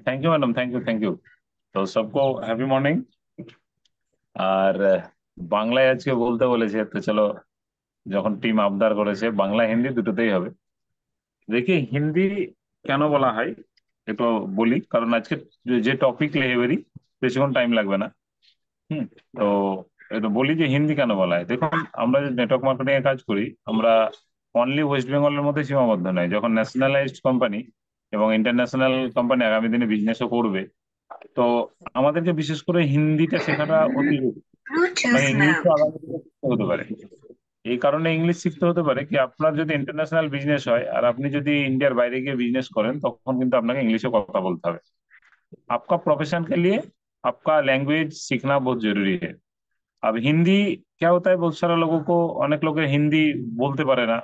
Thank you madam, thank you. तो सबको happy morning. আর বাংলায় আজকে বলতে বলেছে, তো চলো, যখন টিম আবদার করেছে বাংলা হিন্দি দুটোতেই হবে। দেখি হিন্দি কেন বলা হয় একটু বলি, কারণ আজকে যে টপিক লেহেবেরি, বেশিক্ষণ টাইম লাগবে না। হুম। তো একটু বলি যে হিন্দি কেন বলা হয়। দেখুন, আমরা যে নেটওয়ার্ক মার্কেটিং এ কাজ করি, আমরা অনলি ওয়েস্ট বেঙ্গলের মধ্যে সীমাবদ্ধ নয়। যখন ন্যাশনালাইজড কোম্পানি এবং ইন্টারন্যাশনাল কোম্পানি আগামী দিনে বিজনেসও করবে, তো আমাদেরকে বিশেষ করে হিন্দিটা শেখাটা অতি জরুরি। মানে Bluetooth ইংলিশও mode. আগামী দিনে শিখতে হতে পারে। এই কারণে ইংলিশ শিখতে হতে পারে কি, আপনার যদি ইন্টারন্যাশনাল বিজনেস হয় আর আপনি যদি ইন্ডিয়ার বাইরে গিয়ে বিজনেस করেন, তখন কিন্তু আপনাকে इंग्लिश में কথা বলতে হবে। आपका प्रोफेशन के लिए आपका लैंग्वेज सीखना बहुत जरूरी है। अब हिंदी क्या होता है, बहुत सारा लोगों को, অনেক লোকের হিন্দি বলতে পারে না,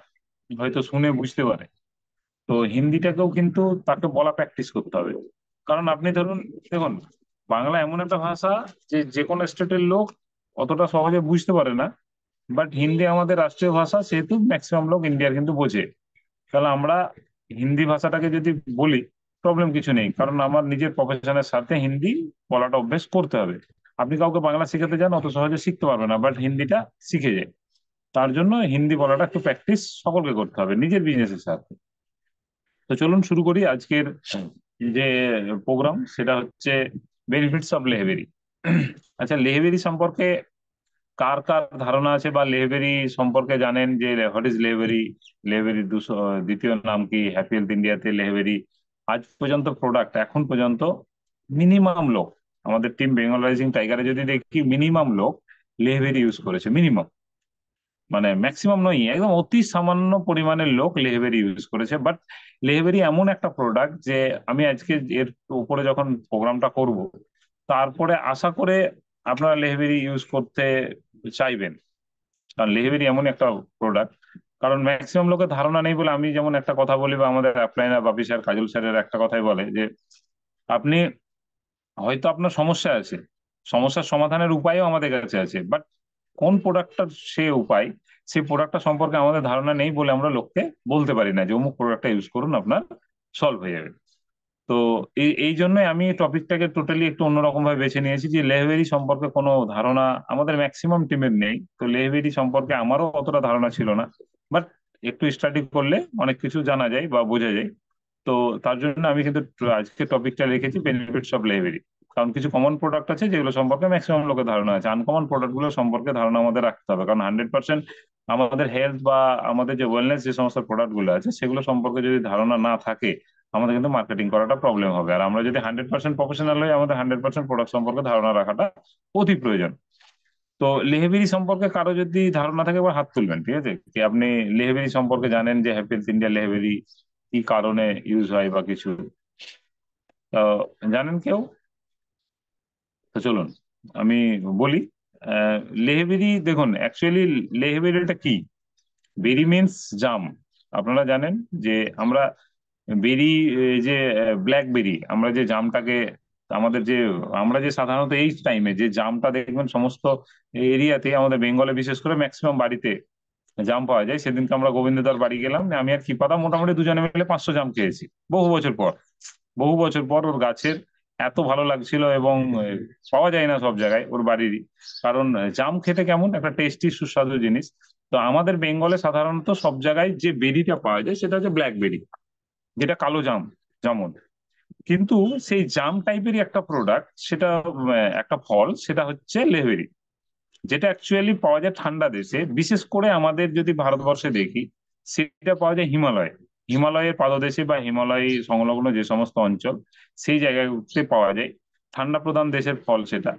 হয়তো শুনে বুঝতে পারে। তো হিন্দিটাকেও কিন্তু তাকে বলা প্র্যাকটিস করতে হবে। কারণ আপনি ধরুন, দেখুন, বাংলা এমন একটা ভাষা যে যে কোনো স্টেটের লোক অতটা সহজে বুঝতে পারে না। বাট হিন্দি আমাদের রাষ্ট্রীয় ভাষা, সেহেতু ম্যাক্সিমাম লোক ইন্ডিয়ার কিন্তু বোঝে। তাহলে আমরা হিন্দি ভাষাটাকে যদি বলি, প্রবলেম কিছু নেই, কারণ আমার নিজের প্রফেশনের সাথে হিন্দি বলাটা অভ্যেস করতে হবে। আপনি কাউকে বাংলা শেখাতে যান, অত সহজে শিখতে পারবে না, বাট হিন্দিটা শিখে যায়। তার জন্য হিন্দি বলাটা একটু প্র্যাকটিস সকলকে করতে হবে নিজের বিজনেসের সাথে। তো চলুন শুরু করি আজকের যে প্রোগ্রাম, সেটা হচ্ছে বেনিফিটস অফ লেহবেরি। আচ্ছা, লেহবেরি সম্পর্কে কার কার ধারণা আছে, বা লেহবেরি সম্পর্কে জানেন যে হোয়াট ইজ লেহবেরি, লেহবেরি দ্বিতীয় নাম কি, হ্যাপি হেলথ ইন্ডিয়াতে লেহবেরি আজ পর্যন্ত প্রোডাক্ট, এখন পর্যন্ত মিনিমাম লোক, আমাদের টিম বেঙ্গল রাইজিং টাইগারে যদি দেখি, মিনিমাম লোক লেহবেরি ইউজ করেছে, মিনিমাম। মানে ম্যাক্সিমাম নয়, একদম অতি সামান্য পরিমাণের লোক লেহবেরি ইউজ করেছে। বাট লেহবেরি এমন একটা প্রোডাক্ট যে আমি আজকে এর উপরে যখন প্রোগ্রামটা করব, তারপরে আশা করে আপনারা লেহবেরি ইউজ করতে চাইবেন। কারণ লেহেবেরি এমন একটা প্রোডাক্ট, কারণ ম্যাক্সিমাম লোকের ধারণা নেই বলে, আমি যেমন একটা কথা বলি, বা আমাদের অ্যাপ্লাইনার বাপি স্যার, কাজল স্যারের একটা কথাই বলে যে আপনি হয়তো আপনার সমস্যা আছে, সমস্যার সমাধানের উপায়ও আমাদের কাছে আছে, বাট কোন প্রোডাক্টটার সে উপায়, সেই প্রোডাক্টটা সম্পর্কে আমাদের ধারণা নেই বলে আমরা লোককে বলতে পারি না যে অমুক প্রোডাক্টটা ইউজ করুন, আপনার সলভ হয়ে যাবে। তো এই এই জন্যই আমি টপিকটাকে টোটালি একটু অন্যরকম ভাবে বেছে নিয়েছি, যে লেহবেরি সম্পর্কে কোনো ধারণা আমাদের ম্যাক্সিমাম টিমের নেই। তো লেহবেরি সম্পর্কে আমারও অতটা ধারণা ছিল না, বাট একটু স্টাডি করলে অনেক কিছু জানা যায় বা বোঝা যায়। তো তার জন্য আমি কিন্তু আজকে টপিকটা রেখেছি বেনিফিটস অফ লেহবেরি। কারণ কিছু কমন প্রোডাক্ট আছে যেগুলো সম্পর্কে ম্যাক্সিমাম লোকের ধারণা আছে, আনকমন প্রোডাক্ট গুলো সম্পর্কে ধারণা আমাদের রাখতে হবে। কারণ 100% আমাদের হেলথ বা আমাদের যে ওয়েলনেস, যে সমস্ত প্রোডাক্ট গুলো আছে, সেগুলো সম্পর্কে যদি ধারণা না থাকে, আমাদের কিন্তু মার্কেটিং করাটা প্রবলেম হবে। আর আমরা যদি 100% প্রফেশনাল হই, আমাদের 100% প্রোডাক্ট সম্পর্কে ধারণা রাখাটা অতি প্রয়োজন। তো লেহেবেরি সম্পর্কে কারো যদি ধারণা থাকে, এবার হাত তুলবেন, ঠিক আছে, কি আপনি লেহেবেরি সম্পর্কে জানেন, যে হ্যাপিলস ইন্ডিয়া লেহেবেরি কি কারণে ইউজ হয় বা কিছু, তো জানেন কেউ? তো চলুন আমি বলি। আহ, লেহেবেরি, দেখুন অ্যাকচুয়ালি লেহেবেরিটা কি। বেরি মিন্স জাম। আপনারা জানেন যে আমরা বেরি, যে ব্ল্যাকবেরি, আমরা যে জামটাকে, আমাদের যে, আমরা যে সাধারণত এই টাইমে যে জামটা দেখবেন সমস্ত এরিয়াতে, আমাদের বেঙ্গলে বিশেষ করে ম্যাক্সিমাম বাড়িতে জাম পাওয়া যায়। সেদিনকে আমরা গোবিন্দদার বাড়ি গেলাম, আমি আর কি পাতা মোটামুটি দুজনে মিলে 500 জাম খেয়েছি, বহু বছর পর। বহু বছর পর ওর গাছের এত ভালো লাগছিল, এবং পাওয়া যায় না সব জায়গায় ওর বাড়িরই। কারণ জাম খেতে কেমন একটা টেস্টি সুস্বাদু জিনিস। তো আমাদের বেঙ্গলে সাধারণত সব জায়গায় যে বেরিটা পাওয়া যায়, সেটা হচ্ছে ব্ল্যাকবেরি, যেটা কালো জাম যেমন। কিন্তু সেই জাম টাইপেরই একটা প্রোডাক্ট, সেটা একটা ফল, সেটা হচ্ছে লেবেরি, যেটা অ্যাকচুয়ালি পাওয়া যায় ঠান্ডা দেশে, বিশেষ করে আমাদের যদি ভারতবর্ষে দেখি, সেটা পাওয়া যায় হিমালয়, হিমালয়ের পাদদেশে বা হিমালয় সংলগ্ন যে সমস্ত অঞ্চল, সেই জায়গাতে পাওয়া যায়। ঠান্ডা প্রধান দেশের ফল সেটা।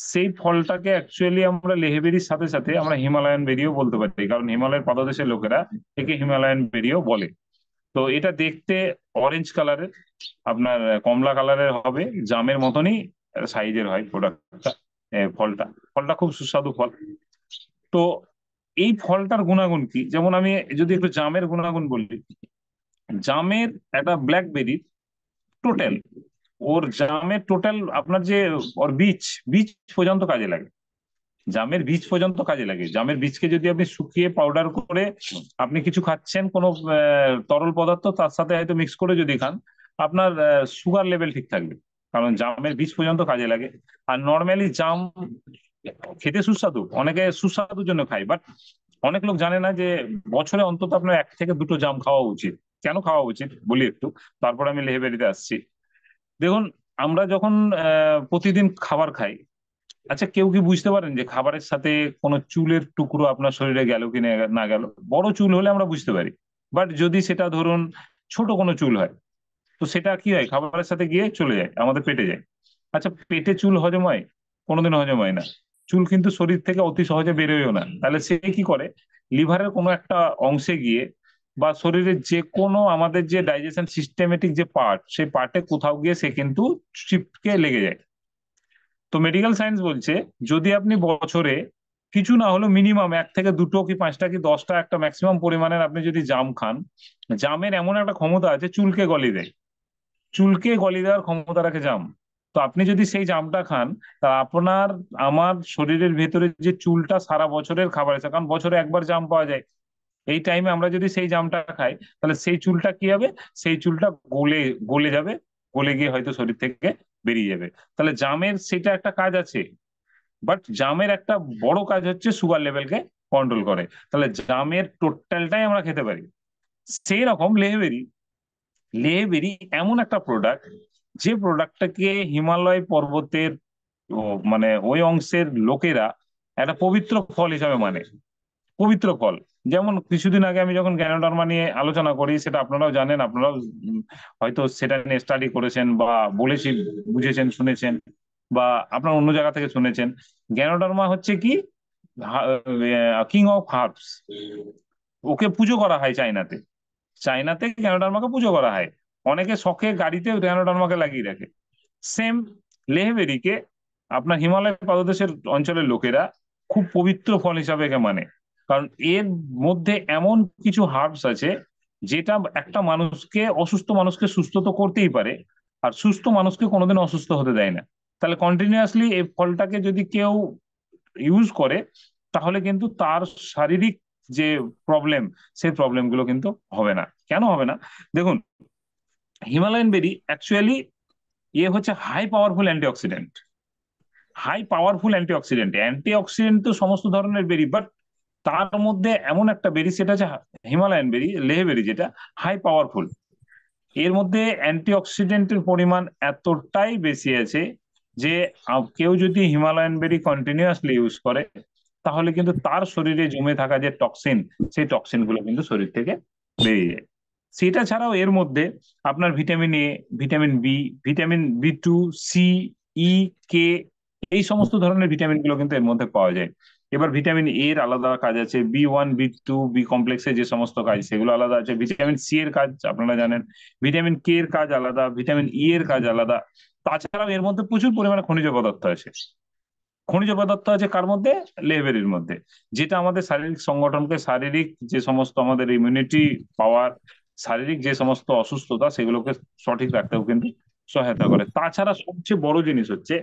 সেই ফলটাকে অ্যাকচুয়ালি আমরা লেহেবেরির সাথে সাথে আমরা হিমালয়ান বেরিও বলতে পারি, কারণ হিমালয়ের পাদদেশের লোকেরা একে হিমালয়ান বেরিও বলে। তো এটা দেখতে অরেঞ্জ কালারের, আপনার কমলা কালারের হবে, জামের মতনই সাইজের হয় প্রোডাক্টটা, ফলটা। ফলটা খুব সুস্বাদু ফল। তো এই ফলটার গুণাগুণ কি, যেমন আমি যদি একটু জামের গুণাগুণ বলি, জামের একটা ব্ল্যাকবেরি টোটাল, ওর জামের টোটাল আপনার যে ওর বীজ, বীজ পর্যন্ত কাজে লাগে। জামের বীজ পর্যন্ত কাজে লাগে। জামের বীজকে যদি আপনি শুকিয়ে পাউডার করে আপনি কিছু খাচ্ছেন, কোনো তরল পদার্থ তার সাথে হয়তো মিক্স করে যদি খান, আপনার সুগার লেভেল ঠিক থাকবে, কারণ জামের বীজ পর্যন্ত কাজে লাগে। আর নর্মালি জাম খেতে সুস্বাদু, অনেকে সুস্বাদুর জন্য খায়, বাট অনেক লোক জানে না যে বছরে অন্তত আপনার 1 থেকে 2টো জাম খাওয়া উচিত। কেন খাওয়া উচিত বলি একটু, তারপর আমি লেহেবেরিতে আসছি। দেখুন, আমরা যখন প্রতিদিন খাবার খাই, আচ্ছা কেউ কি বুঝতে পারেন যে খাবারের সাথে কোনো চুলের টুকরো আপনার শরীরে গেল কি না গেল? বড় চুল হলে আমরা বুঝতে পারি, বাট যদি সেটা ধরুন ছোট কোনো চুল হয়, তো সেটা কি হয়, খাবারের সাথে গিয়ে চলে যায়, আমাদের পেটে যায়। আচ্ছা, পেটে চুল হজম হয়? কোনোদিন হজম হয় না। চুল কিন্তু শরীর থেকে অতি সহজে বেরোয়ও না, তাহলে সে কি করে, লিভারের কোনো একটা অংশে গিয়ে বা শরীরের যে কোনো আমাদের যে ডাইজেশন সিস্টেমেটিক যে পার্ট, সেই পার্টে কোথাও গিয়ে সে কিন্তু চিপকে লেগে যায়। তো মেডিকেল সায়েন্স বলছে, যদি আপনি বছরে কিছু না হলেও মিনিমাম 1 থেকে 2টো কি 5টা কি 10টা একটা ম্যাক্সিমাম পরিমাণের আপনি যদি জাম খান, জামের এমন একটা ক্ষমতা আছে চুলকে গলিয়ে দেয়, চুলকে গলিয়ে দেওয়ার ক্ষমতা রাখে জাম। তো আপনি যদি সেই জামটা খান, তা আপনার আমার শরীরের ভেতরে যে চুলটা সারা বছরের খাবার আছে, কারণ বছরে একবার জাম পাওয়া যায়, এই টাইমে আমরা যদি সেই জামটা খাই, তাহলে সেই চুলটা কি হবে, সেই চুলটা গলে গলে যাবে, গলে গিয়ে হয়তো শরীর থেকে বেরিয়ে যাবে। তাহলে জামের সেটা একটা কাজ আছে, বাট জামের একটা বড় কাজ হচ্ছে সুগার লেভেলকে কন্ট্রোল করে। তাহলে জামের টোটালটাই আমরা খেতে পারি। সেই রকম লেহেবেরি, লেহেবেরি এমন একটা প্রোডাক্ট, যে প্রোডাক্টটাকে হিমালয় পর্বতের ও মানে ওই অংশের লোকেরা একটা পবিত্র ফল হিসাবে মানে, পবিত্র ফল। যেমন কিছুদিন আগে আমি যখন জ্ঞানোডার্মা নিয়ে আলোচনা করি, সেটা আপনারাও জানেন, আপনারাও হয়তো সেটা নিয়ে স্টাডি করেছেন বা বলেছি, বুঝেছেন, শুনেছেন, বা আপনার অন্য জায়গা থেকে শুনেছেন। জ্ঞানোডার্মা হচ্ছে কি, কিং অফ হার্বস। ওকে পুজো করা হয় চাইনাতে, চাইনাতে জ্ঞানোডার্মাকে পুজো করা হয়। অনেকে শখে গাড়িতে জ্ঞানোডার্মাকে লাগিয়ে রাখে। সেম লেহেবেরিকে আপনার হিমালয় পাদদেশের অঞ্চলের লোকেরা খুব পবিত্র ফল হিসাবে একে মানে, কারণ এর মধ্যে এমন কিছু হার্বস আছে যেটা একটা মানুষকে, অসুস্থ মানুষকে সুস্থ তো করতেই পারে, আর সুস্থ মানুষকে কোনোদিন অসুস্থ হতে দেয় না। তাহলে কন্টিনিউয়াসলি এই ফলটাকে যদি কেউ ইউজ করে, তাহলে কিন্তু তার শারীরিক যে প্রবলেম, সেই প্রবলেম গুলো কিন্তু হবে না। কেন হবে না? দেখুন, হিমালয়ান বেরি অ্যাকচুয়ালি হচ্ছে high powerful antioxidant. High powerful antioxidant, antioxidant তো সমস্ত ধরনের বেরি, বাট তার মধ্যে এমন একটা বেরি, সেটা হচ্ছে হিমালয়ান বেরি, লেহেবেরি, যেটা হাই পাওয়ারফুল। এর মধ্যে অ্যান্টিঅক্সিডেন্টের পরিমাণ এতটাই বেশি আছে যে কেউ যদি হিমালয়ান বেরি কন্টিনিউয়াসলি ইউজ করে, তাহলে কিন্তু তার শরীরে জমে থাকা যে টক্সিন, সেই টক্সিন গুলো কিন্তু শরীর থেকে বেরিয়ে যায়। সেটা ছাড়াও এর মধ্যে আপনার vitamin A, vitamin B, vitamin B2, C, E, K, এই সমস্ত ধরনের ভিটামিন গুলো কিন্তু এর মধ্যে পাওয়া যায়। এবার ভিটামিন এর আলাদা কাজ আছে, B1, B2, বি কমপ্লেক্সের যে সমস্ত কাজ সেগুলো আলাদা আছে, ভিটামিন সি এর কাজ আপনারা জানেন, ভিটামিন কে এর কাজ আলাদা, ভিটামিন ই এর কাজ আলাদা। তাছাড়াও এর মধ্যে প্রচুর পরিমাণে খনিজ পদার্থ আছে। খনিজ পদার্থ আছে কার মধ্যে? লেবেরির মধ্যে, যেটা আমাদের শারীরিক সংগঠনকে, শারীরিক যে সমস্ত আমাদের ইমিউনিটি পাওয়ার, শারীরিক যে সমস্ত অসুস্থতা, সেগুলোকে সঠিক রাখতেও কিন্তু সহায়তা করে। তাছাড়া সবচেয়ে বড় জিনিস হচ্ছে,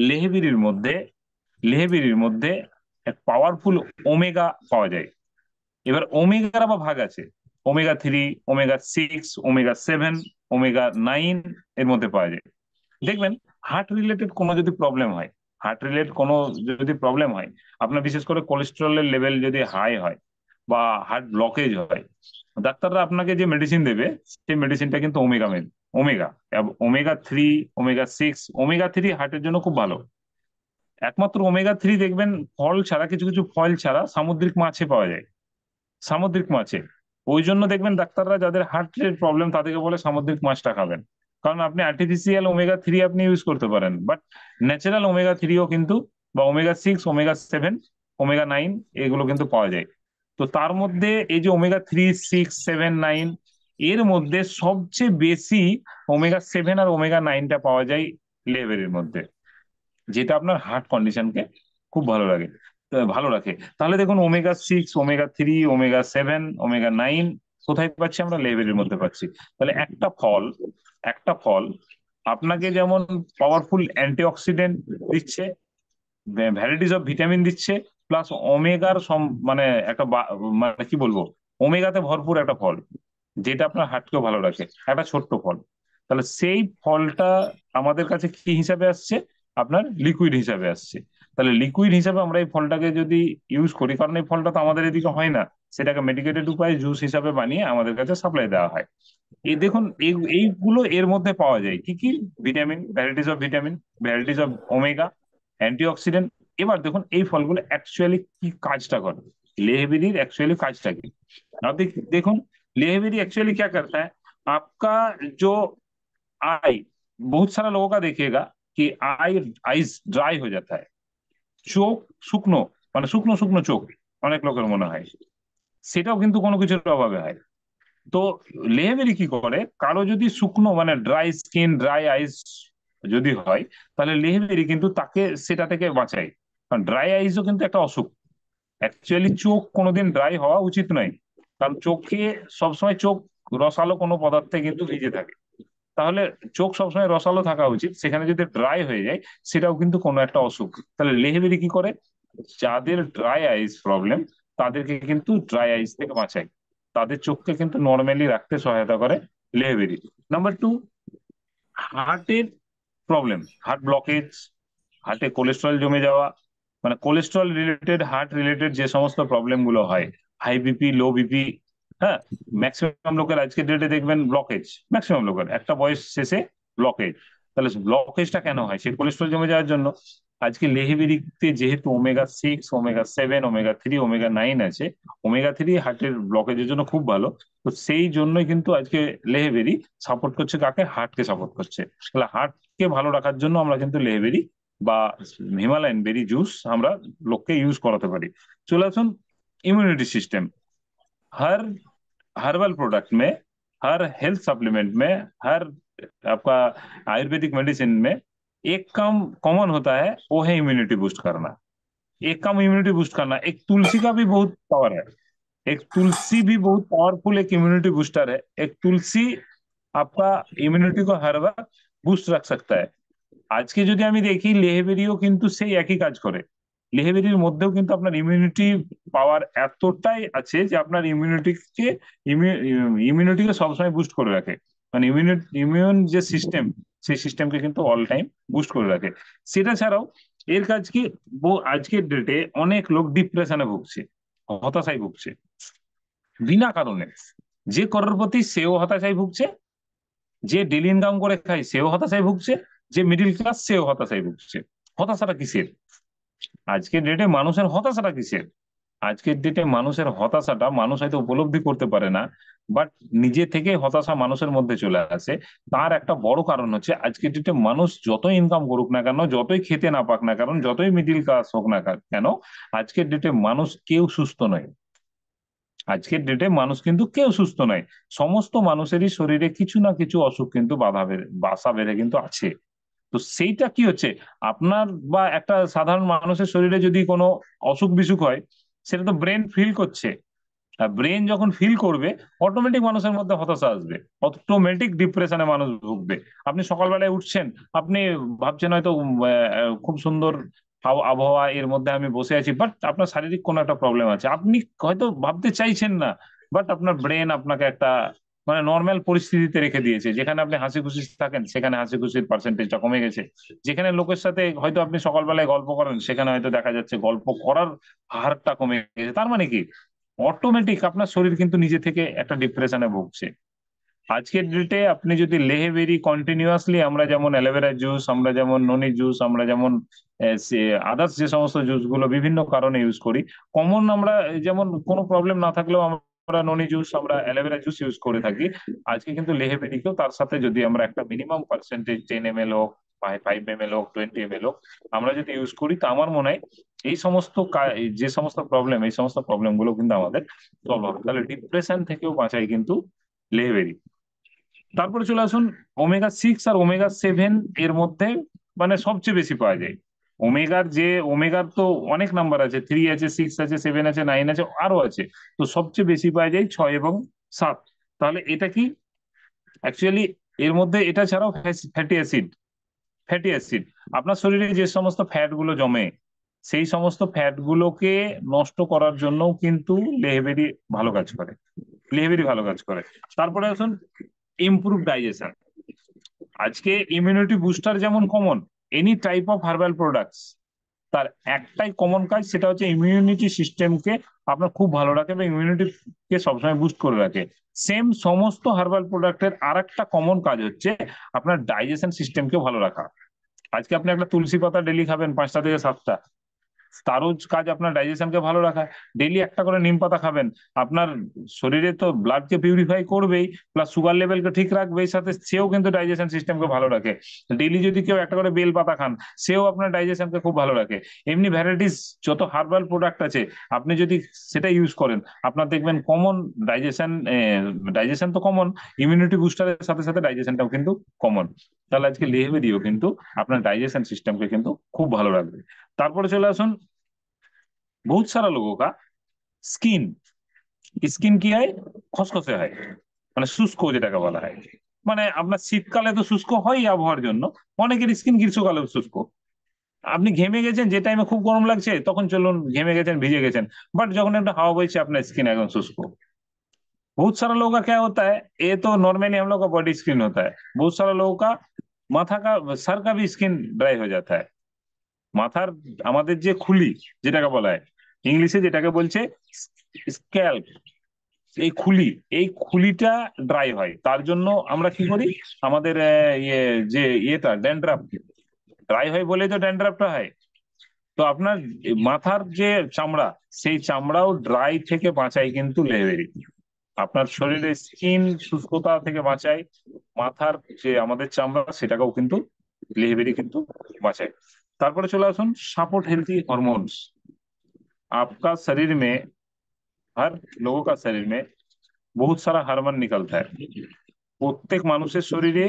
লেহেবিরির মধ্যে, লেহেবিরির মধ্যে এক পাওয়ারফুল ওমেগা পাওয়া যায়। এবার ওমেগার আবার ভাগ আছে, ওমেগা 3, ওমেগা 6, ওমেগা 7, ওমেগা 9 এর মধ্যে পাওয়া যায়। দেখবেন, হার্ট রিলেটেড কোনো যদি প্রবলেম হয়, হার্ট রিলেটেড কোনো যদি প্রবলেম হয়, আপনার বিশেষ করে কোলেস্টেরলের লেভেল যদি হাই হয় বা হার্ট ব্লকেজ হয়, ডাক্তাররা আপনাকে যে মেডিসিন দেবে, সেই মেডিসিনটা কিন্তু omega omega omega 3, omega 6, omega 3 হার্টের জন্য খুব ভালো। একমাত্র ওমেগা 3 দেখবেন ফল ছাড়া, কিছু কিছু ফল ছাড়া সামুদ্রিক মাছে পাওয়া যায়, সামুদ্রিক মাছে। ওই জন্য দেখবেন ডাক্তাররা যাদের হার্টের প্রবলেম তাদেরকে বলে সামুদ্রিক মাছটা খাবেন। কারণ আপনি আর্টিফিশিয়াল ওমেগা 3 আপনি ইউজ করতে পারেন, বাট ন্যাচারাল ওমেগা 3ও কিন্তু, বা ওমেগা 6, ওমেগা 7, ওমেগা 9, এগুলো কিন্তু পাওয়া যায়। তো তার মধ্যে এই যে ওমেগা 3, 6, 7, 9, এর মধ্যে সবচেয়ে বেশি ওমেগা 7 আর ওমেগা 9টা পাওয়া যায় লেভারের মধ্যে, যেটা আপনার হার্ট কন্ডিশনকে খুব ভালো রাখে। তাহলে দেখুন, ওমেগা 6, ওমেগা 3, ওমেগা 7, ওমেগা 9 কোথায় পাচ্ছি আমরা? লেবেলের মধ্যে পাচ্ছি। তাহলে একটা ফল আপনাকে যেমন পাওয়ারফুল অ্যান্টিঅক্সিডেন্ট দিচ্ছে, ভ্যারাইটিস অফ ভিটামিন দিচ্ছে, প্লাস ওমেগার মানে একটা মানে কি বলবো, ওমেগাতে ভরপুর একটা ফল, যেটা আপনার হার্টকেও ভালো রাখে, একটা ছোট্ট ফল। তাহলে সেই ফলটা আমাদের কাছে কি হিসাবে আসছে, আপনার লিকুইড হিসাবে আসছে। তাহলে লিকুইড হিসাবে আমরা এই ফলটাকে যদি ইউজ করি, কারণ এই ফলটা তো আমাদের এদিকে হয় না, সেটাকে মেডিকেটেড উপায়ে জুস হিসাবে বানিয়ে আমাদের কাছে সাপ্লাই দেওয়া হয়। এই দেখুন, এইগুলো এর মধ্যে পাওয়া যায় কি কি, vitamin, varieties of vitamin, varieties of omega, antioxidant. এবার দেখুন এই ফলগুলো অ্যাকচুয়ালি কি কাজটা করে, लेहबेरी एक्चुअली काजटा की। अब देखो, लेहबेरी एक्चुअली क्या करता है, आपका जो आई, बहुत सारा लोगों का देखिएगा कि आईज ड्राई हो जाता है, চোখ শুকনো, মানে শুকনো শুকনো চোখ অনেক লোকের মনে হয়, সেটাও কিন্তু কোনো কিছুর অভাবে হয়। তো লেহেবেরি কি করে, কারো যদি শুকনো মানে ড্রাই স্কিন, ড্রাই আইস যদি হয়, তাহলে লেহেবেরি কিন্তু তাকে সেটা থেকে বাঁচায়। কারণ ড্রাই আইসও কিন্তু একটা অসুখ। অ্যাকচুয়ালি চোখ কোনোদিন ড্রাই হওয়া উচিত নয়, কারণ চোখে সবসময় চোখ রসালো কোনো পদার্থে কিন্তু ভিজে থাকে। তাহলে চোখ সবসময় রসালো থাকা উচিত, সেখানে যদি ড্রাই হয়ে যায় সেটাও কিন্তু কোনো একটা অসুখ। তাহলে লেহেবেরি কি করে, যাদের ড্রাই আইস প্রবলেম তাদেরকে কিন্তু ড্রাই আইস থেকে বাঁচায়, তাদের চোখকে কিন্তু নর্মালি রাখতে সহায়তা করে লেহেবেরি। নাম্বার টু, হার্টের প্রবলেম, হার্ট ব্লকেজ, হার্টে কোলেস্ট্রল জমে যাওয়া, মানে কোলেস্ট্রল রিলেটেড, হার্ট রিলেটেড যে সমস্ত প্রবলেম গুলো হয়, হাই বিপি, লো বিপি, হ্যাঁ, ম্যাক্সিমাম লোকের আজকের ডেটে দেখবেন ব্লকেজ, ম্যাক্সিমাম লোকের একটা বয়স শেষে ব্লকেজ। তাহলে ব্লকেজটা কেন হয়, সেই কোলেস্ট্রল জমে যাওয়ার জন্য। আজকে লেহেবেরিতে যেহেতু ওমেগা 6, ওমেগা 7, ওমেগা 3, ওমেগা 9 আছে, ওমেগা 3 হার্টের ব্লকেজের জন্য খুব ভালো। তো সেই জন্যই কিন্তু আজকে লেহেবেরি সাপোর্ট করছে কাকে, হার্টকে সাপোর্ট করছে। তাহলে হার্টকে ভালো রাখার জন্য আমরা কিন্তু লেহেবেরি বা হিমালয়ান বেরি জুস আমরা লোককে ইউজ করাতে পারি। চলে আসুন इम्यूनिटी सिस्टम। हर हर्बल प्रोडक्ट में, हर हेल्थ सप्लीमेंट में, हर आपका आयुर्वेदिक मेडिसिन में एक काम कॉमन होता है, वो है इम्यूनिटी बूस्ट करना। एक काम इम्यूनिटी बूस्ट करना, एक तुलसी का भी बहुत पावर है, एक तुलसी भी बहुत पावरफुल एक इम्यूनिटी बूस्टर है। एक तुलसी आपका इम्यूनिटी को हर वक्त बूस्ट रख सकता है। আজকে যদি আমি দেখি লেহেবেরিও কিন্তু সেই একই কাজ করে। লেহেবেরির মধ্যেও কিন্তু আপনার ইমিউনিটি পাওয়ার এতটাই আছে যে আপনার ইমিউনিটিকে সবসময় বুস্ট করে রাখে, মানে ইমিউন যে সিস্টেম, সেই সিস্টেমকে কিন্তু অল টাইম বুস্ট করে রাখে। সেটা ছাড়াও এর কাজ কি, আজকের ডেটে অনেক লোক ডিপ্রেশনে ভুগছে, হতাশায় ভুগছে বিনা কারণে। যে করোড়পতি সেও হতাশায় ভুগছে, যে ডেলি ইনকাম করে খায় সেও হতাশায় ভুগছে, যে মিডিল ক্লাস সেও হতাশায় ভুগছে। হতাশাটা কিসের, আজকের ডেটে মানুষের হতাশাটা কিসের? আজকের ডেটে মানুষের হতাশাটা মানুষ হয়তো উপলব্ধি করতে পারে না, বাট নিজে থেকে হতাশা মানুষের মধ্যে চলে আসে। তার একটা বড় কারণ হচ্ছে, আজকের ডেটে মানুষ যতই ইনকাম করুক না কেন, যতই খেতে না পাক না কারণ, যতই মিডিল ক্লাস হোক না কেন, আজকের ডেটে মানুষ কেউ সুস্থ নয়। আজকের ডেটে মানুষ কিন্তু কেউ সুস্থ নয়। সমস্ত মানুষেরই শরীরে কিছু না কিছু অসুখ কিন্তু বাসা বেঁধে কিন্তু আছে। তো সেইটা কি হচ্ছে, আপনার বা একটা সাধারণ মানুষের শরীরে যদি কোনো অসুখ বিসুখ হয়, সেটা তো ব্রেন ফিল করছে। ব্রেন যখন ফিল করবে, অটোমেটিক মানুষের মধ্যে হতাশা আসবে, অটোমেটিক ডিপ্রেশনে মানুষ ভুগবে। আপনি সকালবেলায় উঠছেন, আপনি ভাবছেন হয়তো খুব সুন্দর আবহাওয়া, এর মধ্যে আমি বসে আছি, বাট আপনার শারীরিক কোনো একটা প্রবলেম আছে, আপনি হয়তো ভাবতে চাইছেন না, বাট আপনার ব্রেন আপনাকে একটা মানে নর্মাল পরিস্থিতিতে রেখে দিয়েছে, যেখানে আপনি হাসি খুশি থাকেন সেখানে হাসি খুশির পার্সেন্টেজটা কমে গেছে। যেখানে লোকের সাথে হয়তো আপনি সকালবেলায় গল্প করেন, সেখানে হয়তো দেখা যাচ্ছে গল্প করার হারটা কমে গেছে। তার মানে কি, অটোমেটিক আপনার শরীর কিন্তু নিজে থেকে একটা ডিপ্রেশনে ভুগছে। আজকের ডেটে আপনি যদি লেহেবেরি কন্টিনিউয়াসলি, আমরা যেমন অ্যালোভেরা জুস, আমরা যেমন ননি জুস, আমরা যেমন আদার্স যে সমস্ত জুস গুলো বিভিন্ন কারণে ইউজ করি, কমন আমরা যেমন কোনো প্রবলেম না থাকলেও আমরা ননি জুস, আমরা অ্যালোভেরা জুস ইউজ করে থাকি। আজকে কিন্তু লেহেবেরিকেও তার সাথে যদি আমরা একটা মিনিমাম পার্সেন্টেজ 10 ml হোক, 5 ml হোক, 20 ml হোক, আমরা যদি ইউজ করি, তো আমার মনে হয় এই সমস্ত এই যে সমস্ত প্রবলেম, এই সমস্ত প্রবলেম গুলো কিন্তু আমাদের সলভ হবে। তাহলে ডিপ্রেশন থেকেও বাঁচাই কিন্তু লেহেবেরি। তারপরে চলে আসুন ওমেগা 6 আর ওমেগা 7 এর মধ্যে, মানে সবচেয়ে বেশি পাওয়া যায়। ওমেগার তো অনেক নাম্বার আছে, 3 আছে, 6 আছে, 7 আছে, 9 আছে, আরো আছে। তো সবচেয়ে বেশি পাওয়া যায় 6 এবং 7। তাহলে এটা কি, অ্যাকচুয়ালি এর মধ্যে এটা ছাড়াও ফ্যাটি অ্যাসিড, ফ্যাটি অ্যাসিড, আপনার শরীরে যে সমস্ত ফ্যাট গুলো জমে, সেই সমস্ত ফ্যাট গুলোকে নষ্ট করার জন্য কিন্তু লেহেবেরি ভালো কাজ করে। লেহেবেরি ভালো কাজ করে। তারপরে আসুন ইমপ্রুভ ডাইজেশন। আজকে ইমিউনিটি বুস্টার যেমন common, any type of herbal products তার একটাই কমন কাজ, সেটা হচ্ছে ইমিউনিটি সিস্টেমকে আপনার খুব ভালো রাখে এবং ইমিউনিটিকে সবসময় বুস্ট করে রাখে। সেম সমস্ত হার্বাল প্রোডাক্টের আর একটা কমন কাজ হচ্ছে আপনার ডাইজেশন সিস্টেমকে ভালো রাখা। আজকে আপনি একটা তুলসী পাতা ডেলি খাবেন 5টা থেকে 7টা, তারও কাজ আপনার ডাইজেশনকে ভালো রাখা। ডেলি একটা করে নিম পাতা খাবেন, আপনার শরীরে তো ব্লাডকে পিউরিফাই করবেই, প্লাস সুগার লেভেলকে ঠিক রাখবে, এর সাথে সেও কিন্তু ডাইজেশন সিস্টেমকে ভালো রাখে। ডেলি যদি কেউ একটা করে বেল পাতা খান, সেও আপনার ডাইজেশনকে খুব ভালো রাখে। এমনি ভ্যারাইটিস যত হার্বাল প্রোডাক্ট আছে, আপনি যদি সেটা ইউজ করেন, আপনার দেখবেন কমন ডাইজেশন। ডাইজেশন তো কমন, ইমিউনিটি বুস্টারের সাথে সাথে ডাইজেশনটাও কিন্তু কমন। তাহলে আজকে লেহেবেরিও কিন্তু আপনার ডাइजेशन सिस्टम के কিন্তু খুব ভালো রাখবে। তারপরে চলে আসুন, बहुत सारा लोगों का স্কিন স্কিন কি হয়, খসখসে হয়, মানে শুষ্ক যেটাকে বলা হয়। মানে আপনার শীতকালে তো শুষ্ক হয় আবহাওয়ার জন্য, অনেকের স্কিন গ্রীষ্মকালেও শুষ্ক। আপনি ঘেমে গেছেন, যে টাইমে খুব গরম লাগছে তখন চলুন ঘেমে গেছেন, ভিজে গেছেন, বাট যখন একটা হাওয়া বইছে আপনার स्किन एकदम शुष्क। बहुत सारा लोगों का क्या होता है, ये तो नॉर्मली हम लोग का बॉडी स्किन होता है, बहुत सारा लोगों का माथा का सर का भी स्किन ड्राई हो जाता है। মাথার আমাদের যে খুলি যেটাকে বলা হয়, ইংলিশে যেটাকে বলছে স্ক্যাল্প, এই খুলি, এই খুলিটা ড্রাই হয়, তার জন্য আমরা কি করি, আমাদের ইয়ে যে ইয়েটা ড্যান্ড্রাফ, ড্রাই হয় বলে তো ড্যান্ড্রাফটা হয়। তো আপনার মাথার যে চামড়া, সেই চামড়াও ড্রাই থেকে বাঁচায় কিন্তু লেবেরি, আপনার শরীরের স্কিন শুষ্কতা থেকে বাঁচায়। মাথার যে আমাদের চামড়া সেটাকেও কিন্তু লেবেরি কিন্তু বাঁচায়। তারপরে চলে আসুন सपोर्ट हेल्थी हॉर्मोन्स। आपका शरीर में, हर लोगों का शरीर में बहुत सारा हार्मोन निकलता है। প্রত্যেক মানুষের শরীরে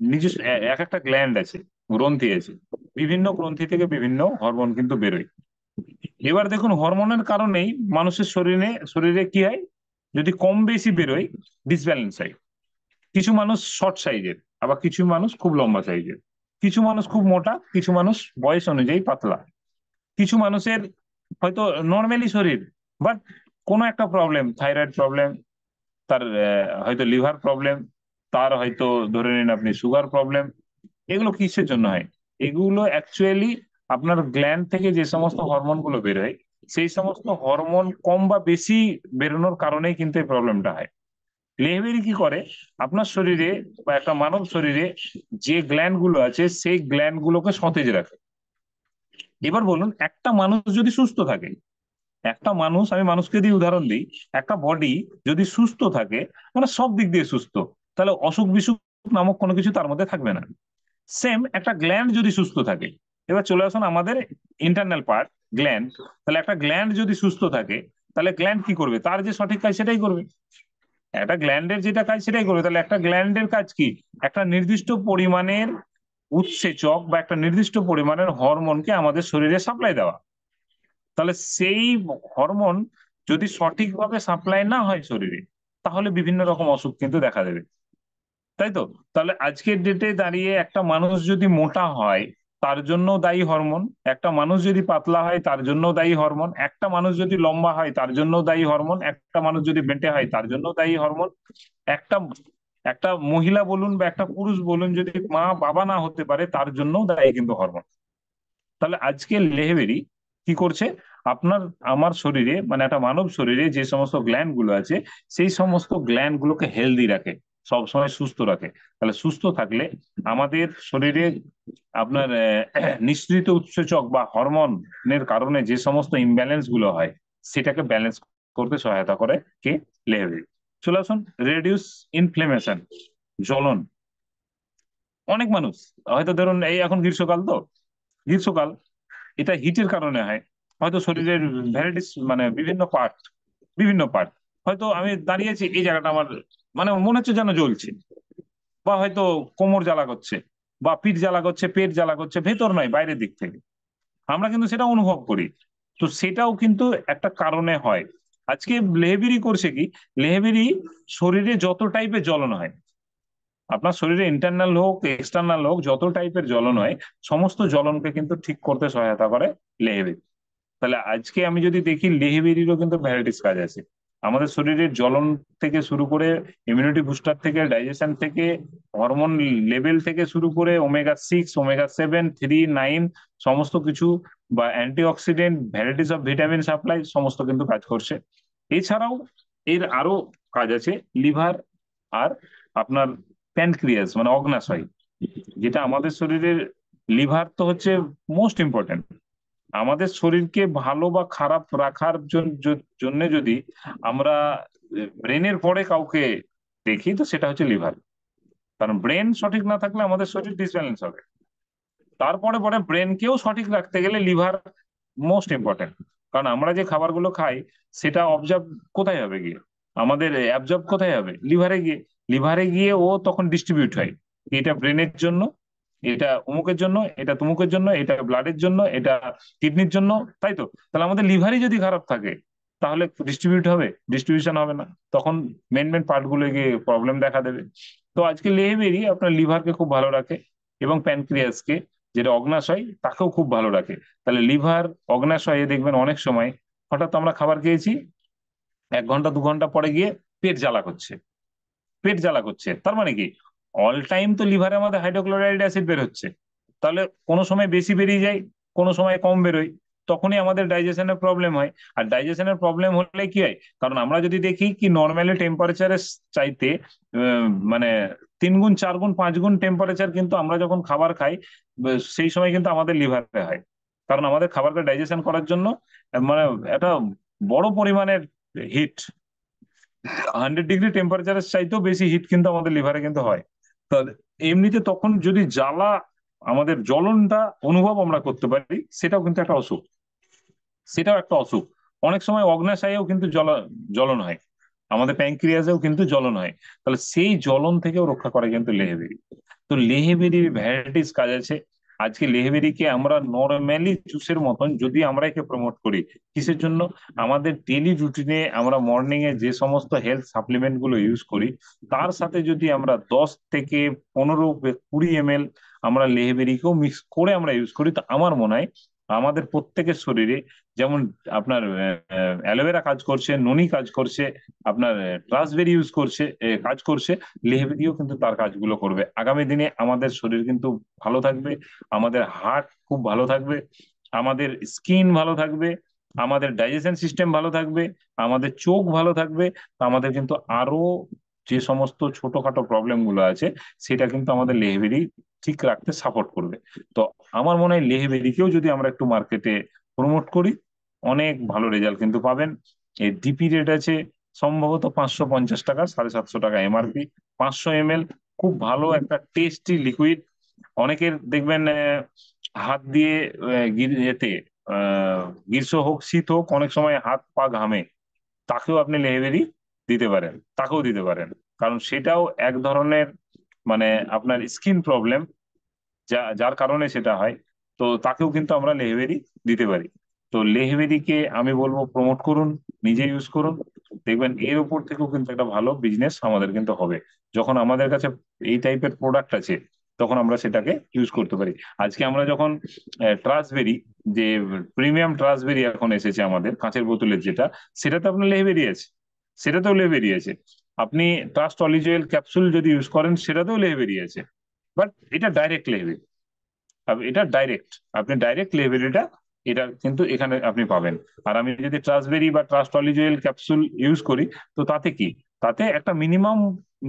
নিজস্ব এক একটা গ্ল্যান্ড আছে, গ্রন্থি আছে, বিভিন্ন গ্রন্থি থেকে বিভিন্ন হরমোন কিন্তু বেরোয়। এবার দেখুন হরমোনের কারণেই মানুষের শরীরে শরীরে কি হয়, যদি কম বেশি বেরোয় ডিসব্যালেন্স হয়। কিছু মানুষ শর্ট সাইজের, আবার কিছু মানুষ খুব লম্বা সাইজের, কিছু মানুষ খুব মোটা, কিছু মানুষ বয়স অনুযায়ী পাতলা, কিছু মানুষের হয়তো নর্মালি শরীর, বাট কোনো একটা প্রবলেম, থাইরয়েড প্রবলেম, তার হয়তো লিভার প্রবলেম, তার হয়তো ধরে নিন আপনি সুগার প্রবলেম। এগুলো কিসের জন্য হয়? এগুলো অ্যাকচুয়ালি আপনার গ্ল্যান্ড থেকে যে সমস্ত হরমোন গুলো বেরোয়, সেই সমস্ত হরমোন কম বা বেশি বেরোনোর কারণেই কিন্তু এই প্রবলেমটা হয়। লেহবেরি কি করে, আপনার শরীরে বা একটা মানব শরীরে যে গ্ল্যান্ড গুলো আছে সেই গ্ল্যান্ড গুলোকে সতেজ রাখে। এবার বলুন, একটা মানুষ যদি সুস্থ থাকে, একটা মানুষ, আমি মানুষকে দিয়ে উদাহরণ দিই, একটা বডি যদি সুস্থ থাকে, মানে সব দিক দিয়ে সুস্থ, তাহলে অসুখ বিসুখ নামক কোনো কিছু তার মধ্যে থাকবে না। সেম একটা গ্ল্যান্ড যদি সুস্থ থাকে, এবার চলে আসুন আমাদের ইন্টারনাল পার্ট গ্ল্যান্ড, তাহলে একটা গ্ল্যান্ড যদি সুস্থ থাকে, তাহলে গ্ল্যান্ড কি করবে, তার যে সঠিক কাজ সেটাই করবে। একটা গ্ল্যান্ডের যেটা কাজ সেটাই করবে। তাহলে একটা গ্ল্যান্ডের কাজ কি, একটা নির্দিষ্ট পরিমাণের উৎসেচক বা একটা নির্দিষ্ট পরিমাণের হরমোনকে আমাদের শরীরে সাপ্লাই দেওয়া। তাহলে সেই হরমোন যদি সঠিকভাবে সাপ্লাই না হয় শরীরে, তাহলে বিভিন্ন রকম অসুখ কিন্তু দেখা দেবে, তাই তো? তাহলে আজকের ডেটে দাঁড়িয়ে একটা মানুষ যদি মোটা হয়, তার জন্য দায়ী হরমোন। একটা মানুষ যদি পাতলা হয় তার জন্য দায়ী হরমোন। একটা মানুষ যদি লম্বা হয় তার জন্য দায়ী হরমোন। একটা মানুষ যদি বেঁটে হয় তার জন্য দায়ী হরমোন। একটা একটা মহিলা বলুন বা একটা পুরুষ বলুন, যদি মা বাবা না হতে পারে তার জন্য দায়ী কিন্তু হরমোন। তাহলে আজকে লেহেবেরি কি করছে, আপনার আমার শরীরে, মানে একটা মানব শরীরে যে সমস্ত গ্ল্যান্ড গুলো আছে, সেই সমস্ত গ্ল্যান্ড গুলোকে হেলদি রাখে, সব সময় সুস্থ রাখে। তাহলে সুস্থ থাকলে আমাদের শরীরে আপনার নিঃসৃত উৎসেচক বা হরমোনের কারণে যে সমস্ত ইমব্যালেন্স গুলো হয়, সেটাকে ব্যালেন্স করতে সহায়তা করে কে, লেহেবেরি। চলে আসুন রেডিউস ইনফ্লেমেশন, জ্বলন। অনেক মানুষ হয়তো ধরুন এই এখন গ্রীষ্মকাল, তো গ্রীষ্মকাল এটা হিটের কারণে হয়, হয়তো শরীরের ভ্যারাইটিস মানে বিভিন্ন পার্ট, হয়তো আমি দাঁড়িয়েছি এই জায়গাটা আমার মানে মনে হচ্ছে যেন জ্বলছে, বা হয়তো কোমর জ্বালা করছে, বা পিঠ জ্বালা করছে, পেট জ্বালা করছে, ভেতর নয় বাইরের দিক থেকে, আমরা কিন্তু সেটা অনুভব করি। তো সেটাও কিন্তু একটা কারণে হয়। আজকে লেহেবিরি করছে কি, লেহেবিরি শরীরে যত টাইপের জ্বলন হয়, আপনার শরীরে ইন্টারনাল হোক এক্সটার্নাল হোক যত টাইপের জ্বলন হয় সমস্ত জ্বলনকে কিন্তু ঠিক করতে সহায়তা করে লেহেবেরি। তাহলে আজকে আমি যদি দেখি লেহেবেরিরও কিন্তু ভ্যারাইটিস কাজ আছে। আমাদের শরীরের জ্বলন থেকে শুরু করে ইমিউনিটি বুস্টার থেকে ডাইজেশন থেকে হরমোন লেভেল থেকে শুরু করে ওমেগা 6 ওমেগা 7 3 9 সমস্ত কিছু, বা antioxidant varieties of vitamin supply সমস্ত কিন্তু কাজ করছে। এছাড়াও এর আরো কাজ আছে লিভার আর আপনার প্যানক্রিয়াস মানে অগ্নাশয়, যেটা আমাদের শরীরের লিভার তো হচ্ছে মোস্ট ইম্পর্টেন্ট। আমাদের শরীরকে ভালো বা খারাপ রাখার জন্য যদি আমরা ব্রেনের পরে কাউকে দেখি তো সেটা হচ্ছে লিভার। কারণ ব্রেন সঠিক না থাকলে আমাদের শরীর ডিসব্যালেন্স হবে। তারপরে পরে ব্রেনকেও সঠিক রাখতে গেলে লিভার মোস্ট ইম্পর্টেন্ট। কারণ আমরা যে খাবারগুলো খাই সেটা অবজার্ভ কোথায় হবে গিয়ে, আমাদের অ্যাবজর্ব কোথায় হবে, লিভারে গিয়ে। লিভারে গিয়ে ও তখন ডিস্ট্রিবিউট হয়, এটা ব্রেনের জন্য, এটা অমুকের জন্য, এটা তমুকের জন্য, এটা ব্লাডের জন্য, এটা কিডনির জন্য। তাই তো? তাহলে আমাদের লিভারই যদি খারাপ থাকে তাহলে ডিস্ট্রিবিউট হবে, ডিস্ট্রিবিউশন হবে না, তখন মেন মেন পার্ট গুলো গিয়ে প্রবলেম দেখা দেবে। তো আজকে লেহেবেরি আপনার লিভারকে খুব ভালো রাখে এবং প্যানক্রিয়াসকে, যেটা অগ্নাশয়, তাকেও খুব ভালো রাখে। তাহলে লিভার অগ্নাশয়ে দেখবেন অনেক সময় হঠাৎ আমরা খাবার খেয়েছি, 1 ঘন্টা 2 ঘন্টা পরে গিয়ে পেট জ্বালা করছে। পেট জ্বালা করছে তার মানে কি, অল টাইম তো লিভারে আমাদের হাইড্রোক্লোরাইড অ্যাসিড বের হচ্ছে। তাহলে কোনো সময় বেশি বেরিয়ে যায়, কোনো সময় কম বেরোয়, তখনই আমাদের ডাইজেশনের প্রবলেম হয়। আর ডাইজেশনের প্রবলেম হলে কি হয়, কারণ আমরা যদি দেখি কি নর্মালি টেম্পারেচারের চাইতে মানে 3 গুণ 4 গুণ 5 গুণ টেম্পারেচার কিন্তু আমরা যখন খাবার খাই সেই সময় কিন্তু আমাদের লিভারে হয়। কারণ আমাদের খাবারকে ডাইজেশন করার জন্য মানে একটা বড় পরিমাণের হিট, 100 ডিগ্রি টেম্পারেচারের চাইতেও বেশি হিট কিন্তু আমাদের লিভারে কিন্তু হয়। তাহলে এমনিতে তখন যদি জ্বালা, আমাদের জ্বলনটা অনুভব আমরা করতে পারি, সেটাও কিন্তু একটা অসুখ। সেটাও একটা অসুখ। অনেক সময় অগ্ন্যাশয়েও কিন্তু জ্বলন হয়, আমাদের প্যানক্রিয়াসেও কিন্তু জ্বলন হয়। তাহলে সেই জ্বলন থেকেও রক্ষা করে কিন্তু লেহেবেরি। তো লেহেবেরির ভ্যারাইটিস কাজ আছে। আজকে লেহেবেরিকে আমরা নর্মালি জুসের মতন যদি আমরা একে প্রমোট করি, কিসের জন্য, আমাদের ডেলি রুটিনে আমরা মর্নিং এ যে সমস্ত হেলথ সাপ্লিমেন্ট গুলো ইউজ করি তার সাথে যদি আমরা 10 থেকে 15 20 ml আমরা লেহেবেরিকেও মিক্স করে আমরা ইউজ করি, তো আমার মনে হয় আমাদের প্রত্যেকের শরীরে, যেমন আপনার অ্যালোভেরা কাজ করছে, ননি কাজ করছে, আপনার রাসবেরি ইউজ করছে, কাজ করছে, লেহেবেরিও কিন্তু তার কাজগুলো করবে। আগামী দিনে আমাদের শরীর কিন্তু ভালো থাকবে, আমাদের হার্ট খুব ভালো থাকবে, আমাদের স্কিন ভালো থাকবে, আমাদের ডাইজেশন সিস্টেম ভালো থাকবে, আমাদের চোখ ভালো থাকবে। আমাদের কিন্তু আরো যে সমস্ত ছোটখাটো প্রবলেম গুলো আছে সেটা কিন্তু আমাদের লেহেবেরি ঠিক রাখতে সাপোর্ট করবে। তো আমার মনে হয় লেহেবেরিকেও যদি আমরা একটু মার্কেটে প্রমোট করি অনেক ভালো রেজাল্ট কিন্তু পাবেন। এর ডিপি রেট আছে সম্ভবত 550 টাকা, 750 টাকা এমআরপি, 500 ml, খুব ভালো একটা টেস্টি লিকুইড। অনেকের দেখবেন হাত দিয়ে এতে গ্রীষ্ম হোক শীত হোক অনেক সময় হাত পা ঘামে, তাকেও আপনি লেহেবেরি দিতে পারেন, তাকেও দিতে পারেন। কারণ সেটাও এক ধরনের মানে আপনার স্কিন প্রবলেম, যার কারণে সেটা হয়। তো তাকেও কিন্তু আমরা লেহেবেরি দিতে পারি। তো লেহেবেরিকে আমি বলবো প্রমোট করুন, নিজে ইউজ করুন, দেখবেন এর উপর থেকেও কিন্তু একটা ভালো বিজনেস আমাদের কিন্তু হবে। যখন আমাদের কাছে এই টাইপের প্রোডাক্ট আছে তখন আমরা সেটাকে ইউজ করতে পারি। আজকে আমরা যখন ট্রাসবেরি, যে প্রিমিয়াম ট্রাসবেরি এখন এসেছে আমাদের কাঁচের বোতলের যেটা, সেটাতে আপনার লেহেবেরি আছে, সেটাতেও লেহেবেরি আছে। আপনি ট্রাস্ট অলিভ অয়েল ক্যাপসুল যদি ইউজ করেন সেটাতেও লেহেবেরি আছে। বাট এটা ডাইরেক্ট লেহেবেরি, এটা ডাইরেক্ট, আপনি ডাইরেক্ট লেভেলটা এটা কিন্তু এখানে আপনি পাবেন। আর আমি যদি ট্রাসবেরি বা trust olive oil capsule use করি তো তাতে কি, তাতে একটা মিনিমাম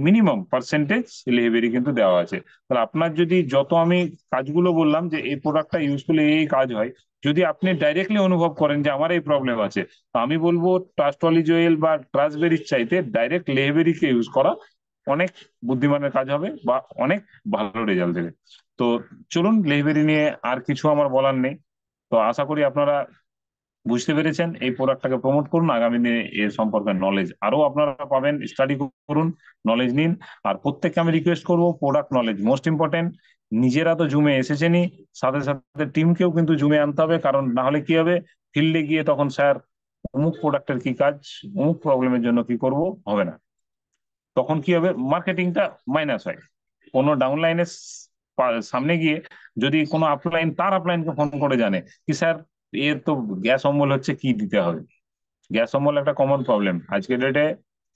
মিনিমাম পার্সেন্টেজ লেহেবেরি কিন্তু দেওয়া আছে। তাহলে আপনার যদি যত আমি কাজগুলো বললাম যে এই প্রোডাক্টটা ইউজ করলে এই কাজ হয়, যদি আপনি ডাইরেক্টলি অনুভব করেন যে আমার এই প্রবলেম আছে, তো আমি বলবো ট্রাস্ট অলিভ অয়েল বা ট্রাসবেরির চাইতে ডাইরেক্ট লেহেবেরিকে ইউজ করা অনেক বুদ্ধিমানের কাজ হবে বা অনেক ভালো রেজাল্ট দেবে। তো চলুন, লেহবেরি নিয়ে আর কিছু আমার বলার নেই। তো আশা করি আপনারা বুঝতে পেরেছেন, এই প্রোডাক্টটাকে প্রমোট করুন, আগামী দিনে এর সম্পর্কে নলেজ আরো আপনারা পাবেন, স্টাডি করুন, নলেজ নিন। আর প্রত্যেককে আমি রিকোয়েস্ট করবো, প্রোডাক্ট নলেজ মোস্ট ইম্পর্টেন্ট। নিজেরা তো জুমে এসেছেনই, সাথে সাথে টিমকেও কিন্তু জুমে আনতে হবে, কারণ না হলে কি হবে, ফিল্ডে গিয়ে তখন স্যার অমুক প্রোডাক্টের কি কাজ, অমুক প্রবলেমের জন্য কি করব, হবে না। তখন কি হবে, মার্কেটিংটা মাইনাস হয়। কোনো ডাউনলাইনের সামনে গিয়ে যদি কোনো আপলাইন তার আপলাইনকে ফোন করে জানে কি স্যার এর তো গ্যাস অম্বল হচ্ছে, কি দিতে হবে। গ্যাস অম্বল একটা কমন প্রবলেম আজকের ডেটে।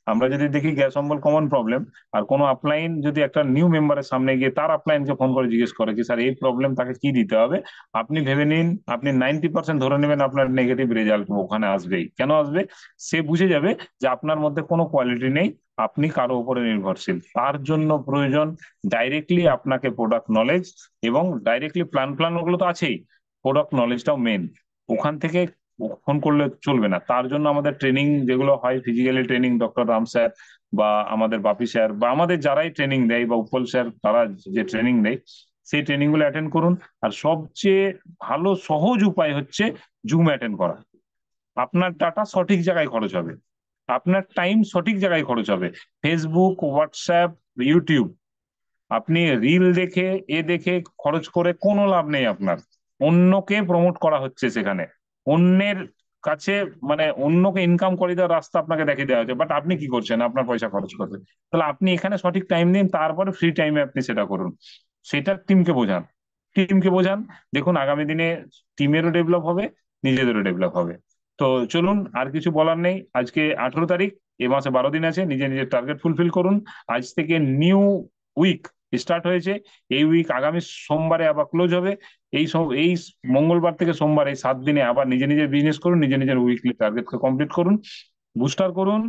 আমরা যদি দেখি গ্যাস অম্বল কমন প্রবলেম, আর কোনো আপলাইন যদি একটা নিউ মেম্বারের সামনে গিয়ে তার আপলাইনকে ফোন করে জিজ্ঞেস করে কি স্যার এই প্রবলেম, তাকে কি দিতে হবে, আপনি ভেবে নিন, আপনি 90% ধরে নেবেন আপনার নেগেটিভ রেজাল্ট ওখানে আসবেই। কেন আসবে? সে বুঝে যাবে যে আপনার মধ্যে কোনো কোয়ালিটি নেই, আপনি কারো উপরে নির্ভরশীল। তার জন্য প্রয়োজন ডাইরেক্টলি আপনাকে প্রোডাক্ট নলেজ, এবং ডাইরেক্টলি প্ল্যান প্ল্যান ওগুলো তো আছেই, প্রোডাক্ট নলেজটাও মেন। ওখান থেকে ফোন করলে চলবে না। তার জন্য আমাদের ট্রেনিং যেগুলো হয়, physically training, doctor Ram sir বা আমাদের বাপি স্যার বা আমাদের যারাই ট্রেনিং দেয় বা উৎপল স্যার, তারা যে ট্রেনিং দেয় সেই ট্রেনিং গুলো অ্যাটেন্ড করুন। আর সবচেয়ে ভালো সহজ উপায় হচ্ছে জুম অ্যাটেন্ড করা। আপনার ডাটা সঠিক জায়গায় খরচ হবে, আপনার টাইম সঠিক জায়গায় খরচ হবে। ফেসবুক, হোয়াটসঅ্যাপ, ইউটিউব, আপনি রিল দেখে এ দেখে খরচ করে কোনো লাভ নেই আপনার। অন্যকে প্রমোট করা হচ্ছে সেখানে, অন্যের কাছে, মানে অন্যকে ইনকাম করে দেওয়ার রাস্তা আপনাকে দেখিয়ে দেওয়া হচ্ছে, বাট আপনি কি করছেন আপনার পয়সা খরচ করতে। তাহলে আপনি এখানে সঠিক টাইম দিন, তারপরে ফ্রি টাইমে আপনি সেটা করুন। সেটা টিমকে বোঝান, টিমকে বোঝান। দেখুন আগামী দিনে টিমেরও ডেভেলপ হবে, নিজেদেরও ডেভেলপ হবে। তো চলুন, আর কিছু বলার নেই। আজকে 18 তারিখ, এ মাসে 12 দিন আছে, নিজে নিজের টার্গেট ফুলফিল করুন। আজ থেকে নিউ উইক স্টার্ট হয়েছে। এই উইক আগামী সোমবারে আবার ক্লোজ হবে। এই মঙ্গলবার থেকে সোমবার, এই 7 দিনে আবার নিজে নিজের বিজনেস করুন, নিজে নিজের উইকলি টার্গেটকে কমপ্লিট করুন, বুস্টার করুন,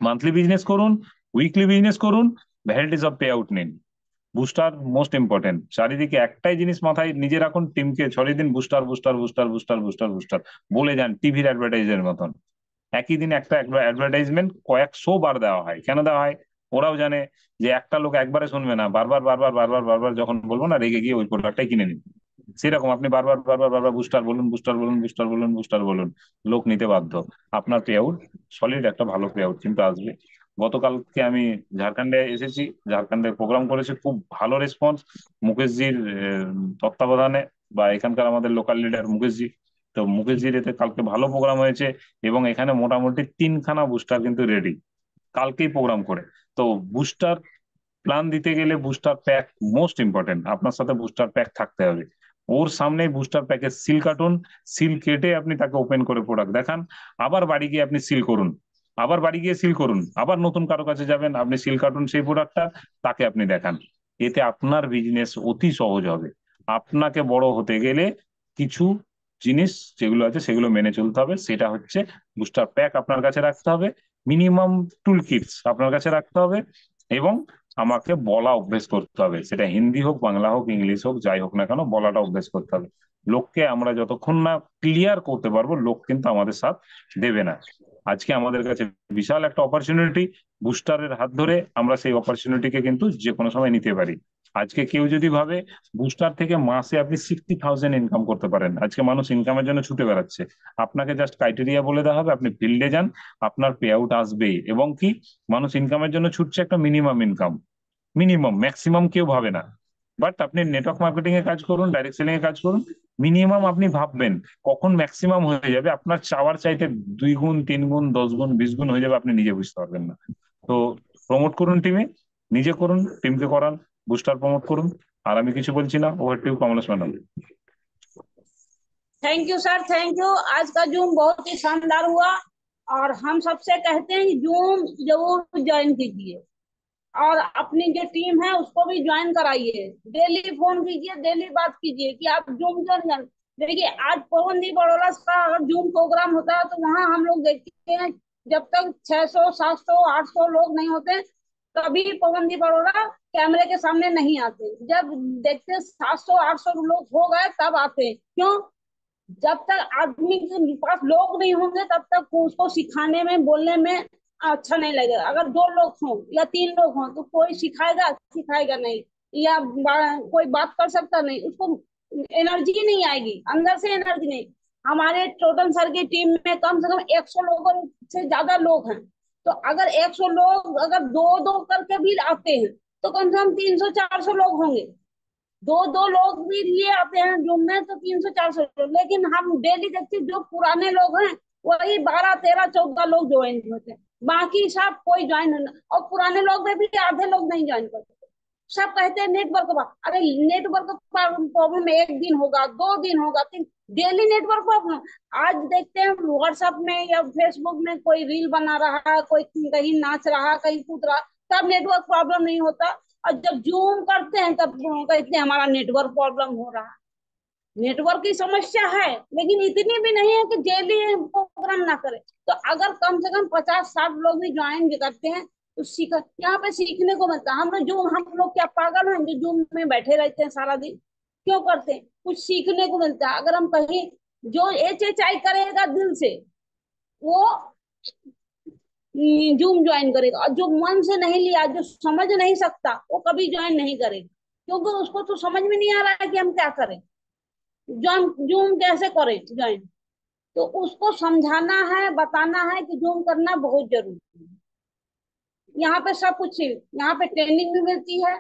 মান্থলি বিজনেস করুন, উইকলি বিজনেস করুন, ভ্যারাইটিস অফ পে আউট নিন। Booster most important. চারিদিকে একটাই জিনিস মাথায় নিজে রাখুন, টিমকে ছড়িয়ে দিন booster booster booster booster booster booster বলে যান, টিভির অ্যাডভার্টাইজের মতন। একই দিনে একটা অ্যাডভার্টাইজমেন্ট কয়েকশো বার দেওয়া হয়। কেন দেওয়া হয়? ওরাও জানে যে একটা লোক একবারে শুনবে না, বারবার বারবার বারবার বারবার যখন বলবো না, রেগে গিয়ে ওই প্রোডাক্টটাই কিনে নিন। সেরকম আপনি বারবার বারবার বারবার বুস্টার বলুন, বুস্টার বলুন, বুস্টার বলুন, বুস্টার বলুন, লোক নিতে বাধ্য। আপনার পে আউট সলিড, একটা ভালো পে আউট কিন্তু আসবে। গতকালকে আমি ঝাড়খণ্ডে এসেছি, ঝাড়খণ্ডে প্রোগ্রাম করেছি, খুব ভালো রেসপন্স মুকেশজির তত্ত্বাবধানে, বা এখানকার আমাদের লোকাল লিডার মুকেশজি। তো মুকেশজির এতে কালকে ভালো প্রোগ্রাম হয়েছে, এবং এখানে মোটামুটি 3খানা বুস্টার কিন্তু রেডি কালকেই প্রোগ্রাম করে। তো বুস্টার প্ল্যান দিতে গেলে বুস্টার প্যাক মোস্ট ইম্পর্টেন্ট, আপনার সাথে বুস্টার প্যাক থাকতে হবে। ওর সামনে বুস্টার প্যাকের সিল কাটুন, সিল কেটে আপনি তাকে ওপেন করে প্রোডাক্ট দেখান, আবার বাড়ি গিয়ে আপনি সিল করুন, আবার বাড়ি গিয়ে সিল করুন, আবার নতুন কারো কাছে যাবেন, আপনি সিল কাটুন সেই প্রোডাক্টটা, তাকে আপনি দেখান। এতে আপনার বিজনেস অতি সহজ হবে। আপনাকে বড় হতে গেলে কিছু জিনিস যেগুলো আছে সেগুলো মেনে চলতে হবে। সেটা হচ্ছে বুস্টার প্যাক আপনার কাছে রাখতে হবে, মিনিমাম টুল কিটস আপনার কাছে রাখতে হবে, এবং আমাকে বলা অভ্যেস করতে হবে। সেটা হিন্দি হোক, বাংলা হোক, ইংলিশ হোক, যাই হোক না কেন, বলাটা অভ্যেস করতে হবে। লোককে আমরা যতক্ষণ না ক্লিয়ার করতে পারবো, লোক কিন্তু আমাদের সাথ দেবে না। আজকে আমাদের কাছে বিশাল একটা অপরচুনিটি, বুস্টারের হাত ধরে আমরা সেই অপরচুনিটিকে কিন্তু যে কোনো সময় নিতে পারি। আজকে কেউ যদি ভাবে বুস্টার থেকে মাসে আপনি 60,000 ইনকাম করতে পারেন, আজকে মানুষ ইনকামের জন্য ছুটে বেড়াচ্ছে। আপনাকে জাস্ট ক্রাইটেরিয়া বলে দেওয়া হবে, আপনি ফিল্ডে যান, আপনার পে আউট আসবেই। এবং কি, মানুষ ইনকামের জন্য ছুটছে একটা মিনিমাম ইনকাম, মিনিমাম, ম্যাক্সিমাম কেউ ভাবে না। বাট আপনি নেটওয়ার্ক মার্কেটিং এ কাজ করুন, ডাইরেক্ট সেলিং এ কাজ করুন, মিনিমাম আপনি ভাববেন, কখন ম্যাক্সিমাম হয়ে যাবে, আপনার চাওয়ার চাইতে 2 গুণ, 3 গুণ, 10 গুণ, 20 গুণ হয়ে যাবে, আপনি নিজে বুঝতে পারবেন না। তো প্রমোট করুন টিমে, নিজে করুন, টিমকে করান, বুস্টার প্রমোট করুন। আর আমি কিছু বলছি না, over to Kamlesh madam. Thank you sir, thank you. आज का जूम बहुत ही शानदार हुआ, और हम सबसे कहते हैं कि जूम जरूर ज्वाइन कीजिए, और अपनी जो टीम है उसको भी ज्वाइन कराइए। डेली फोन कीजिए, डेली बात कीजिए कि आप जूम ज्वाइन। देखिए आज पवनदीप अरोड़ा का अगर जूम प्रोग्राम होता है तो वहां हम लोग देखते हैं, जब तक 600 700 800 लोग नहीं होते तभी पवनदीप अरोड़ा कैमरे के सामने नहीं आते। जब देखते 700 800 लोग हो गए तब आते हैं। क्यों? जब तक आदमी के पास लोग नहीं होंगे तब तक उसको सिखाने में, बोलने में अच्छा नहीं लगेगा। अगर 2 लोग हों या 3 लोग हों तो कोई सिखाएगा सिखाएगा नहीं, या कोई बात कर सकता नहीं, उसको एनर्जी नहीं आएगी, अंदर से एनर्जी नहीं। हमारे टोटल सर की टीम में कम से कम 100 लोगों से ज्यादा लोग हैं। तो अगर 100 लोग अगर दो दो करके भी आते हैं तो कम से कम 300 400 लोग होंगे। दो दो लोग भी लिए आते हैं जूम में तो 300 400 लोग, लेकिन हम डेली देखते हैं जो पुराने लोग हैं वही 12 13 14 लोग ज्वाइन होते हैं, बाकी सब कोई ज्वाइन नहीं। और पुराने लोग में भी आधे लोग नहीं ज्वाइन करते। सब कहते हैं नेटवर्क का। अरे नेटवर्क प्रॉब्लम एक दिन होगा, 2 दिन होगा, 3, डेली नेटवर्क प्रॉब्लम। आज देखते हैं व्हाट्सएप में या फेसबुक में कोई रील बना रहा है, कोई कहीं नाच रहा है, कहीं कूद रहा, तब नेटवर्क प्रॉब्लम नहीं होता। और जब जूम करते हैं तब कहते हैं हमारा नेटवर्क प्रॉब्लम हो रहा है। नेटवर्क की समस्या है, लेकिन इतनी भी नहीं है कि डेली प्रोग्राम ना करे। तो अगर कम से कम 50-60 लोग भी ज्वाइन भी करते हैं तो सीख, यहाँ पे सीखने को मिलता है। हम लोग क्या पागल हैं जो जूम में बैठे रहते हैं सारा दिन? क्यों करते हैं? कुछ सीखने को मिलता है। अगर हम कहीं, जो HHI करेगा दिल से, वो जूम ज्वाइन करेगा। और जो मन से नहीं लिया, जो समझ नहीं सकता, वो कभी ज्वाइन नहीं करेगा, क्योंकि उसको तो समझ में नहीं आ रहा है कि हम क्या करें, जूम जूम कैसे करें ज्वाइन। तो उसको समझाना है, बताना है कि जूम करना बहुत जरूरी है। यहाँ पे सब कुछ, यहाँ पे ट्रेनिंग भी मिलती है।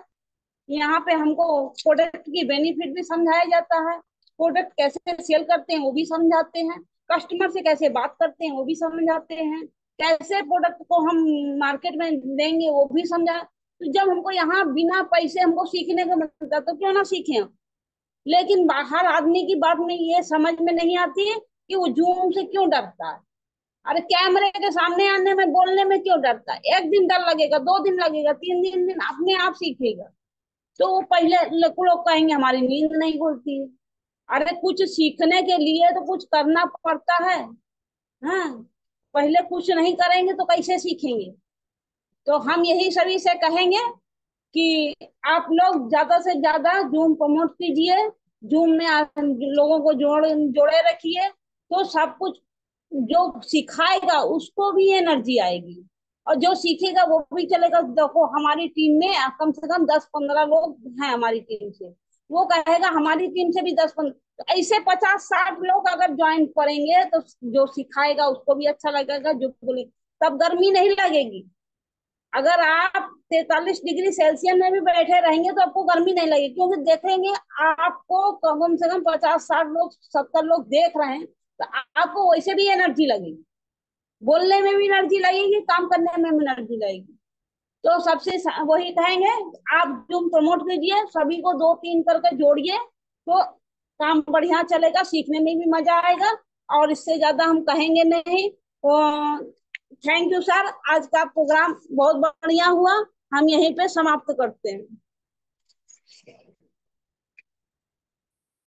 यहाँ पे हमको प्रोडक्ट की बेनिफिट भी समझाया जाता है, प्रोडक्ट कैसे सेल करते हैं वो भी समझाते हैं, कस्टमर से कैसे बात करते हैं वो भी समझाते हैं, कैसे प्रोडक्ट को हम मार्केट में देंगे वो भी समझा। तो जब हमको यहाँ बिना पैसे हमको सीखने को मिलता तो क्यों ना सीखें हम। लेकिन बाहर आदमी की बात में ये समझ में नहीं आती है कि वो जूम से क्यों डरता है। अरे कैमरे के सामने आने में, बोलने में क्यों डरता है? एक दिन डर लगेगा, 2 दिन लगेगा, 3 दिन अपने आप सीखेगा। तो वो पहले लोग कहेंगे हमारी नींद नहीं खुलती है। अरे कुछ सीखने के लिए तो कुछ करना पड़ता है। हाँ, पहले कुछ नहीं करेंगे तो कैसे सीखेंगे? तो हम यही सभी से कहेंगे कि आप लोग ज्यादा से ज्यादा जूम प्रमोट कीजिए, जूम में लोगों को जोड़े रखिए। तो सब कुछ जो सिखाएगा उसको भी एनर्जी आएगी, और जो सीखेगा वो भी चलेगा। देखो हमारी टीम में कम से कम 10-15 लोग हैं हमारी टीम से, वो कहेगा हमारी टीम से भी 10-15, तो ऐसे 50-60 लोग अगर ज्वाइन करेंगे तो जो सिखाएगा उसको भी अच्छा लगेगा, जो बोले, तब गर्मी नहीं लगेगी। अगर आप 43 डिग्री सेल्सियस में भी बैठे रहेंगे तो आपको गर्मी नहीं लगेगी, क्योंकि देखेंगे आपको कम से कम 50-60 लोग, 70 लोग देख रहे हैं, तो आपको वैसे भी एनर्जी लगेगी, बोलने में भी एनर्जी लगेगी, काम करने में भी एनर्जी लगेगी। तो सबसे वही कहेंगे, आप जूम प्रमोट कीजिए, सभी को 2-3 करके जोड़िए, तो काम बढ़िया चलेगा, सीखने में भी मजा आएगा। और इससे ज्यादा हम कहेंगे नहीं। तो थैंक यू सर, आज का प्रोग्राम बहुत बढ़िया हुआ। हम यहीं पे समाप्त करते हैं।